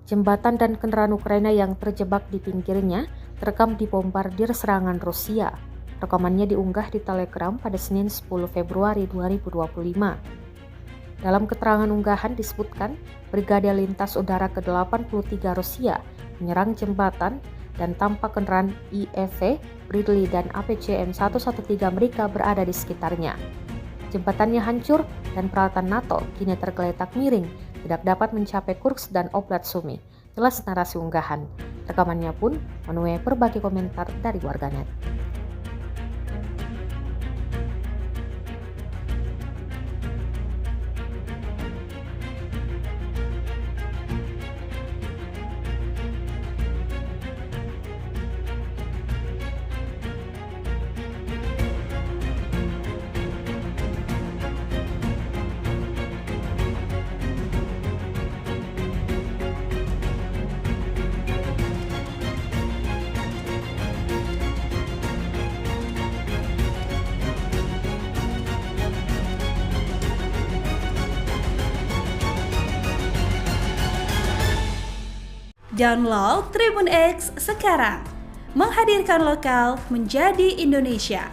Jembatan dan kendaraan Ukraina yang terjebak di pinggirnya terekam dibombardir serangan Rusia. Rekamannya diunggah di Telegram pada Senin 10 Februari 2025. Dalam keterangan unggahan disebutkan, Brigade Lintas Udara ke-83 Rusia menyerang jembatan dan tampak kendaraan IEV, Bradley, dan APCM-113 mereka berada di sekitarnya. Jembatannya hancur dan peralatan NATO kini tergeletak miring, tidak dapat mencapai Kursk dan Oblast Sumy. Jelas narasi unggahan. Rekamannya pun menuai berbagai komentar dari warganet. Download Tribun X sekarang, menghadirkan lokal menjadi Indonesia.